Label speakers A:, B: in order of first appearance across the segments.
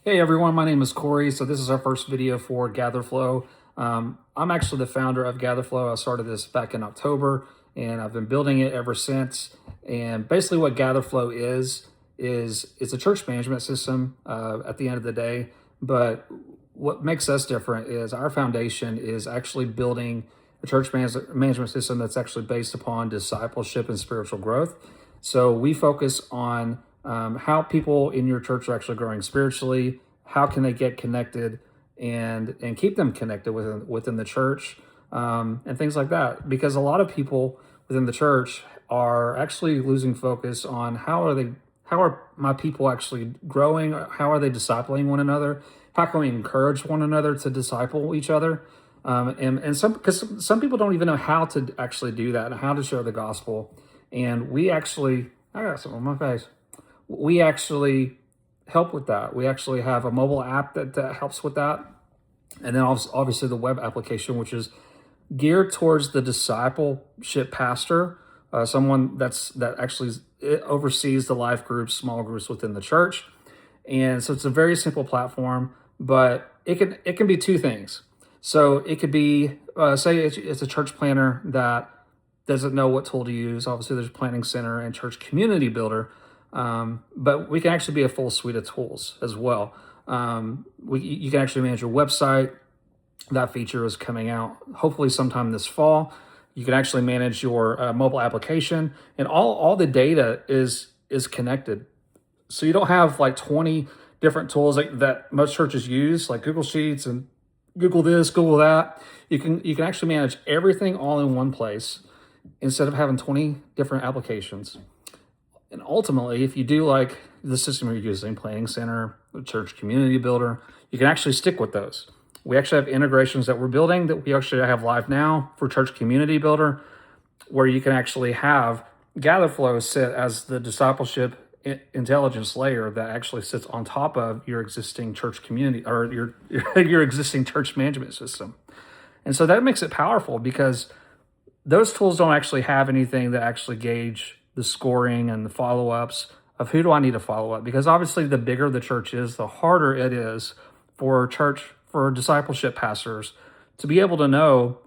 A: Hey everyone, my name is Corey. So this is our first video for Gatherflow. I'm actually the founder of Gatherflow. I started this back in October and I've been building it ever since. And basically what Gatherflow is it's a church management system at the end of the day. But what makes us different is our foundation is actually building a church management system that's actually based upon discipleship and spiritual growth. So we focus on how people in your church are actually growing spiritually, how can they get connected and keep them connected within the church, and things like that. Because a lot of people within the church are actually losing focus on how are my people actually growing, how are they discipling one another, how can we encourage one another to disciple each other, because some people don't even know how to actually do that and how to share the gospel. And I got something on my face. We actually help with that. We actually have a mobile app that helps with that. And then obviously the web application, which is geared towards the discipleship pastor, someone that actually oversees the life groups, small groups within the church. And so it's a very simple platform, but it can be two things. So it could be, say it's a church planner that doesn't know what tool to use. Obviously there's Planning Center and Church Community Builder. But we can actually be a full suite of tools as well. You can actually manage your website. That feature is coming out hopefully sometime this fall. You can actually manage your mobile application, and all the data is connected. So you don't have like 20 different tools that most churches use, like Google Sheets and Google this, Google that. You can actually manage everything all in one place instead of having 20 different applications. And ultimately, if you do like the system you're using, Planning Center, the Church Community Builder, you can actually stick with those. We actually have integrations that we're building that we actually have live now for Church Community Builder, where you can actually have Gatherflow sit as the discipleship intelligence layer that actually sits on top of your existing church community or your existing church management system. And so that makes it powerful because those tools don't actually have anything that actually gauge the scoring and the follow-ups of who do I need to follow up, because obviously the bigger the church is, the harder it is for discipleship pastors to be able to know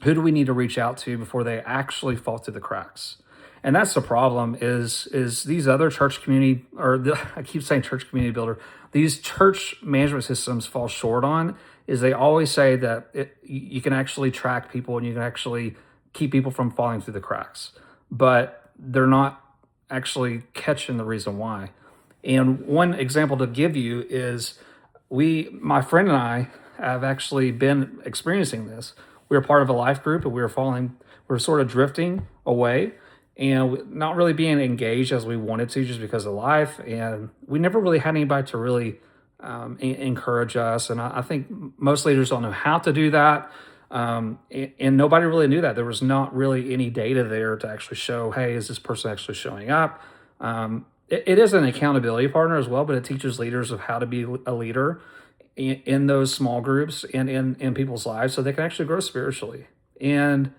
A: who do we need to reach out to before they actually fall through the cracks. And that's the problem is these other church community, I keep saying church community builder, these church management systems fall short on is they always say that you can actually track people and you can actually keep people from falling through the cracks. But they're not actually catching the reason why. And one example to give you is my friend and I have actually been experiencing this. We were part of a life group and we were sort of drifting away and not really being engaged as we wanted to just because of life. And we never really had anybody to really encourage us. And I think most leaders don't know how to do that. And nobody really knew that. There was not really any data there to actually show, hey, is this person actually showing up? It is an accountability partner as well, but it teaches leaders of how to be a leader in those small groups and in people's lives so they can actually grow spiritually. And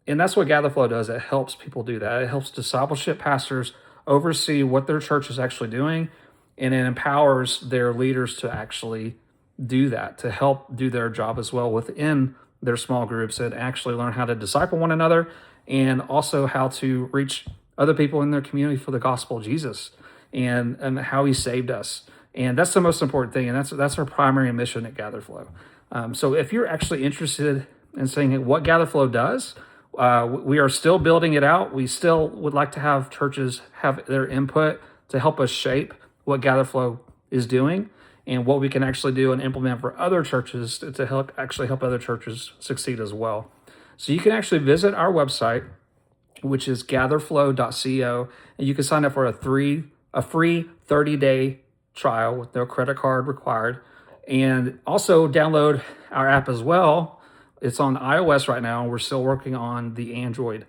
A: that's what Gatherflow does. It helps people do that. It helps discipleship pastors oversee what their church is actually doing, and it empowers their leaders to actually do that, to help do their job as well within their small groups and actually learn how to disciple one another and also how to reach other people in their community for the gospel of Jesus and how he saved us. And that's the most important thing. And that's our primary mission at Gatherflow. So if you're actually interested in seeing what Gatherflow does, we are still building it out. We still would like to have churches have their input to help us shape what Gatherflow is doing and what we can actually do and implement for other churches to help other churches succeed as well. So you can actually visit our website, which is gatherflow.co, and you can sign up for a free 30-day trial with no credit card required, and also download our app as well. It's on iOS right now. We're still working on the Android,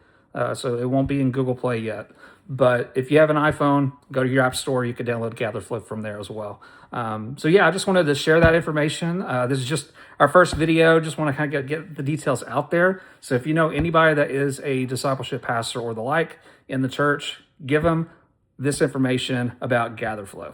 A: so it won't be in Google Play yet. But if you have an iPhone, go to your app store. You can download Gatherflow from there as well. So yeah, I just wanted to share that information. This is just our first video. Just want to kind of get the details out there. So if you know anybody that is a discipleship pastor or the like in the church, give them this information about Gatherflow.